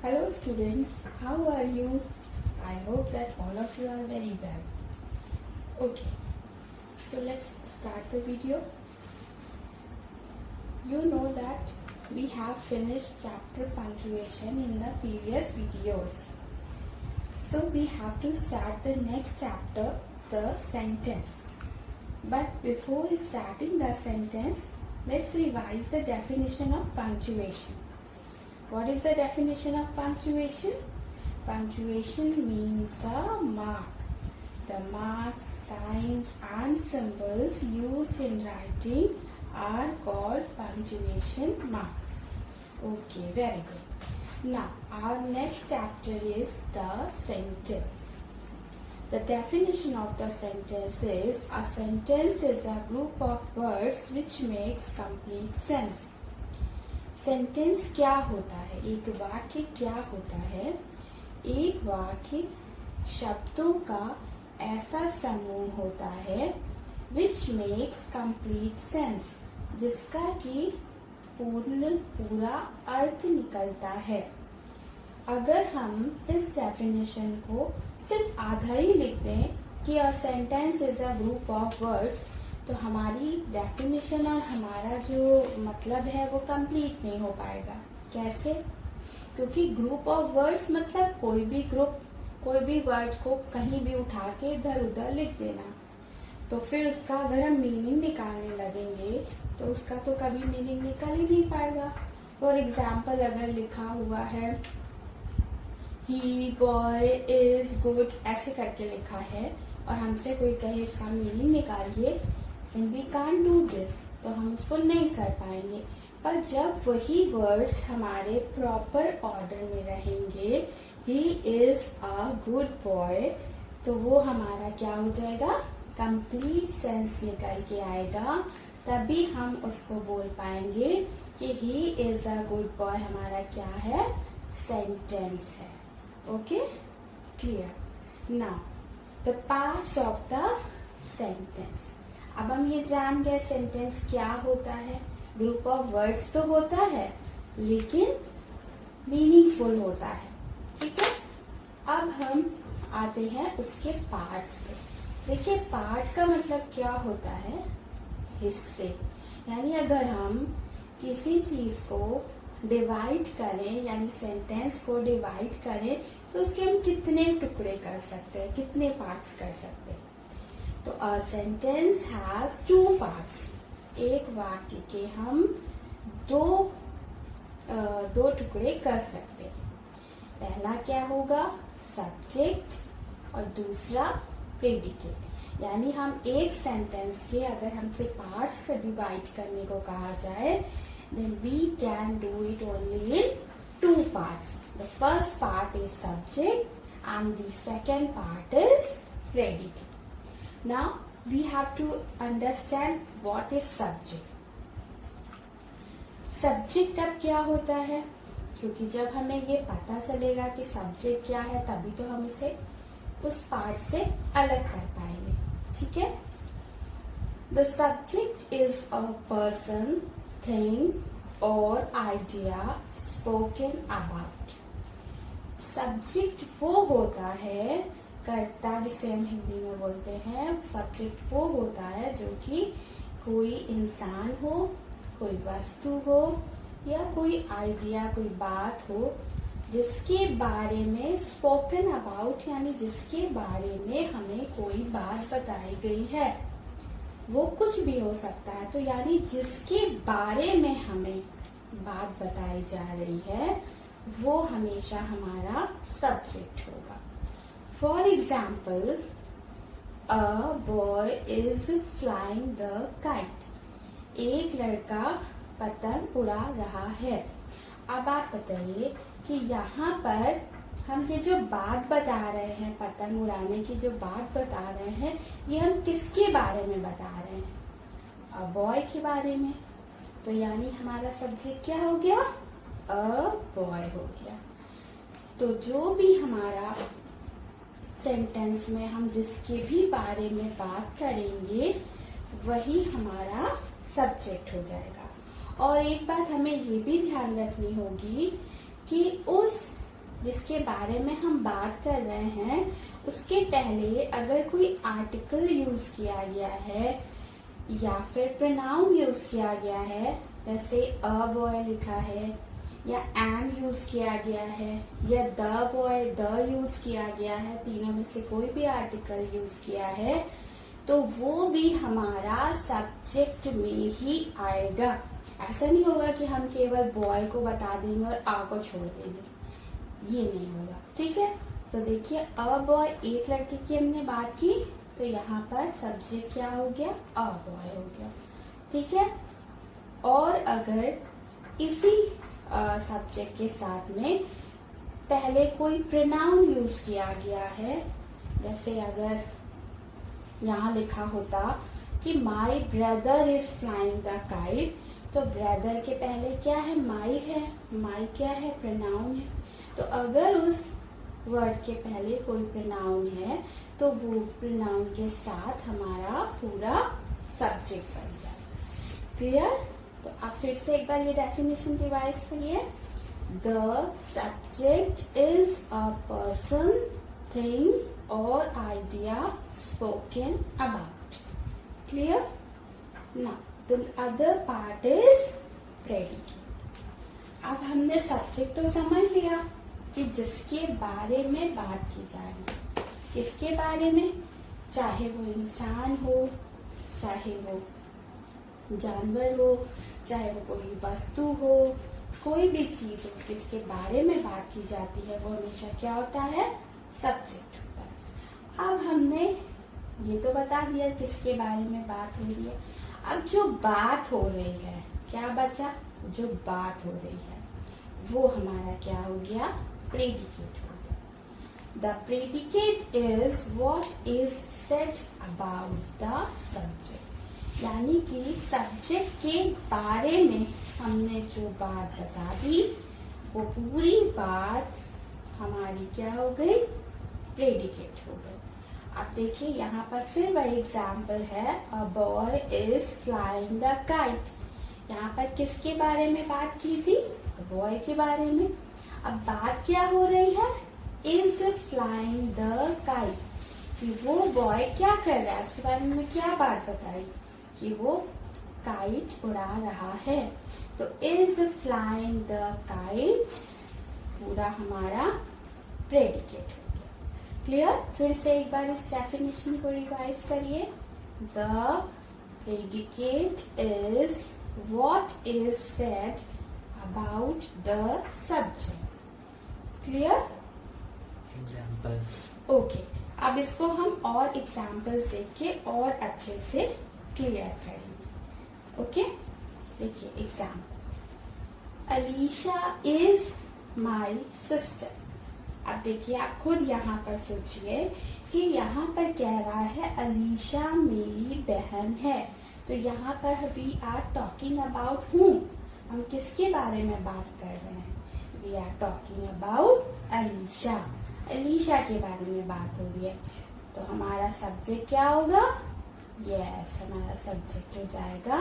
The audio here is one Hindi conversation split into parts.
Hello students, how are you? I hope that all of you are very well. Okay, so let's start the video. You know that we have finished chapter punctuation in the previous videos. So we have to start the next chapter, the sentence. But before starting the sentence, let's revise the definition of punctuation. What is the definition of punctuation? Punctuation means a mark. The marks, signs and symbols used in writing are called punctuation marks. Okay, very good. Now, our next chapter is the sentence. The definition of the sentence is, a sentence is a group of words which makes complete sense. Sentence क्या होता है? एक वाक्य क्या होता है? एक वाक्य शब्दों का ऐसा समूह होता है which makes complete sense, जिसका कि पूरा अर्थ निकलता है. अगर हम इस डेफिनेशन को सिर्फ आधा ही लिख दें कि a sentence is a group of words, तो हमारी डेफिनेशन और हमारा जो मतलब है वो कंप्लीट नहीं हो पाएगा. कैसे? क्योंकि ग्रुप ऑफ वर्ड्स मतलब कोई भी वर्ड को कहीं भी उठा के इधर उधर लिख देना. तो फिर उसका अगर हम मीनिंग निकालने लगेंगे तो उसका तो कभी मीनिंग निकल ही नहीं पाएगा. फॉर एग्जाम्पल, अगर लिखा हुआ है ही बॉय इज गुड, ऐसे करके लिखा है, और हमसे कोई कहे इसका मीनिंग निकालिए, then we can't do this, तो हम उसको नहीं कर पाएंगे. पर जब वही वर्ड्स हमारे प्रॉपर ऑर्डर में रहेंगे, he is a good boy, तो वो हमारा क्या हो जाएगा? कंप्लीट सेंस निकल के आएगा. तभी हम उसको बोल पाएंगे कि he is a good boy हमारा क्या है? सेंटेंस है. Okay, clear. Now the parts of the sentence. अब हम ये जान गए सेंटेंस क्या होता है. ग्रुप ऑफ वर्ड्स तो होता है लेकिन मीनिंगफुल होता है. ठीक है, अब हम आते हैं उसके पार्ट्स पे. देखिए, पार्ट का मतलब क्या होता है? हिस्से. यानी अगर हम किसी चीज को डिवाइड करें, यानी सेंटेंस को डिवाइड करें, तो उसके हम कितने टुकड़े कर सकते हैं, कितने पार्ट्स कर सकते हैं. तो a sentence has two parts. एक वाक्य के हम दो टुकड़े कर सकते हैं. पहला क्या होगा? सब्जेक्ट, और दूसरा प्रेडिकेट. यानी हम एक सेंटेंस के अगर हमसे पार्ट्स का डिवाइड करने को कहा जाए, then we can do it only in two parts. The first part is subject and the second part is predicate. Now we have to understand what is subject. Subject अब क्या होता है? क्योंकि जब हमें ये पता चलेगा कि सब्जेक्ट क्या है, तभी तो हम इसे उस पार्ट से अलग कर पाएंगे. ठीक है. The subject is a person, thing or idea spoken about. Subject वो होता है, कर्ता जिसे हम हिंदी में बोलते हैं. सब्जेक्ट वो होता है जो कि कोई इंसान हो, कोई वस्तु हो, या कोई आइडिया, कोई बात हो, जिसके बारे में स्पोकन अबाउट, यानी जिसके बारे में हमें कोई बात बताई गई है. वो कुछ भी हो सकता है. तो यानी जिसके बारे में हमें बात बताई जा रही है, वो हमेशा हमारा सब्जेक्ट होगा. For example, a boy is flying the kite. एक लड़का पतंग उड़ा रहा है. अब आप बताइए कि यहाँ पर हम ये जो बात बता रहे हैं, पतंग उड़ाने की जो बात बता रहे हैं, ये हम किसके बारे में बता रहे हैं? अ बॉय के बारे में. तो यानी हमारा सब्जेक्ट क्या हो गया? अ बॉय हो गया. तो जो भी हमारा सेंटेंस में हम जिसके भी बारे में बात करेंगे, वही हमारा सब्जेक्ट हो जाएगा. और एक बात हमें ये भी ध्यान रखनी होगी कि उस जिसके बारे में हम बात कर रहे हैं उसके पहले अगर कोई आर्टिकल यूज किया गया है या फिर प्रोनाउन यूज किया गया है, जैसे अ बॉय लिखा है या एन यूज किया गया है या द बॉय द यूज किया गया है, तीनों में से कोई भी आर्टिकल यूज किया है तो वो भी हमारा सब्जेक्ट में ही आएगा। ऐसा नहीं होगा कि हम केवल बॉय को बता देंगे और आ को छोड़ देंगे, ये नहीं होगा। ठीक है, तो देखिए अ बॉय एक लड़के की हमने बात की तो यहाँ पर सब्जेक्ट क्या हो गया, अ बॉय हो गया। ठीक है, और अगर इसी सब्जेक्ट के साथ में पहले कोई प्रोनाउन यूज किया गया है, जैसे अगर यहाँ लिखा होता कि my brother is flying the kite, तो ब्रदर के पहले क्या है, माई है, माई क्या है, प्रोनाउन है। तो अगर उस वर्ड के पहले कोई प्रोनाउन है तो वो प्रोनाउन के साथ हमारा पूरा सब्जेक्ट बन जाए। क्लियर? तो आप फिर से एक बार ये डेफिनेशन रिवाइज करिए। The subject is a person, thing और idea spoken about. Clear? Now the other part is predicate. अब हमने सब्जेक्ट तो समझ लिया कि जिसके बारे में बात की जा रही है, किसके बारे में, चाहे वो इंसान हो, चाहे वो जानवर हो, चाहे वो कोई वस्तु हो, कोई भी चीज हो, किसके बारे में बात की जाती है वो हमेशा क्या होता है, सब्जेक्ट होता है। अब हमने ये तो बता दिया किसके बारे में बात हो रही है। अब जो बात हो रही है, क्या बचा, जो बात हो रही है वो हमारा क्या हो गया, प्रेडिकेट हो गया। The predicate is what is said about the subject, यानी कि सब्जेक्ट के बारे में हमने जो बात बता दी वो पूरी बात हमारी क्या हो गई, प्रेडिकेट हो गई। अब देखिए यहाँ पर फिर वही एग्जाम्पल है, a boy is flying the kite. यहाँ पर किसके बारे में बात की थी, बॉय के बारे में। अब बात क्या हो रही है, इज फ्लाइंग द काइट, कि वो बॉय क्या कर रहा है, उसके बारे में क्या बात बताई कि वो काइट उड़ा रहा है। तो इज फ्लाइंग द काइट पूरा हमारा प्रेडिकेट हो गया। क्लियर? फिर से एक बार इस डेफिनेशन को रिवाइज करिए। The predicate is what is said about the subject. Clear? Examples. Okay. अब इसको हम और एग्जाम्पल देख के और अच्छे से क्लियर करेंगे। ओके, देखिए example, Alisha is my sister. अब देखिए आप खुद यहाँ पर सोचिए कि यहाँ पर कह रहा है अलीशा मेरी बहन है, तो यहाँ पर we are talking about whom, हम किसके बारे में बात कर रहे हैं, we are talking about Alisha, Alisha के बारे में बात हो रही है। तो हमारा सब्जेक्ट क्या होगा, यस हमारा सब्जेक्ट हो जाएगा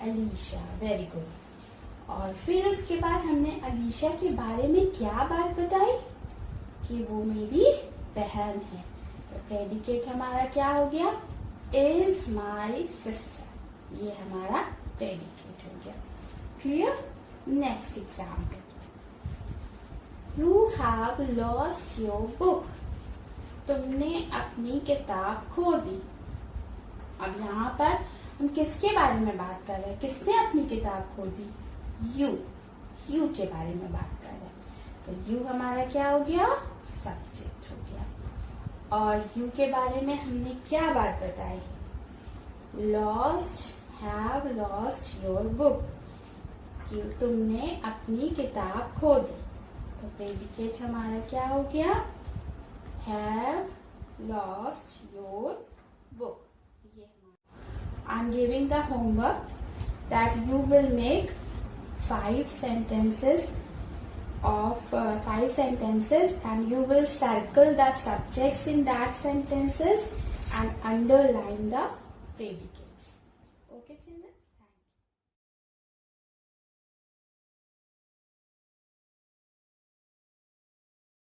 अलीशा। Very good. और फिर उसके बाद हमने अलीशा के बारे में क्या बात बताई कि वो मेरी बहन है, तो प्रेडिकेट हमारा क्या हो गया, इज माई सिस्टर, ये हमारा प्रेडिकेट हो गया। Clear? Next example, you have lost your book, तुमने अपनी किताब खो दी। अब यहाँ पर हम किसके बारे में बात कर रहे हैं, किसने अपनी किताब खो दी, यू के बारे में बात कर रहे हैं। तो यू हमारा क्या हो गया, सब्जेक्ट हो गया। और यू के बारे में हमने क्या बात बताई, lost, have lost your book, कि तुमने अपनी किताब खो दी। तो प्रेडिकेट हमारा क्या हो गया, हैव लॉस्ट योर बुक। ये I am giving the homework that you will make 5 sentences of 5 sentences and you will circle the subjects in that sentences and underline the predicate.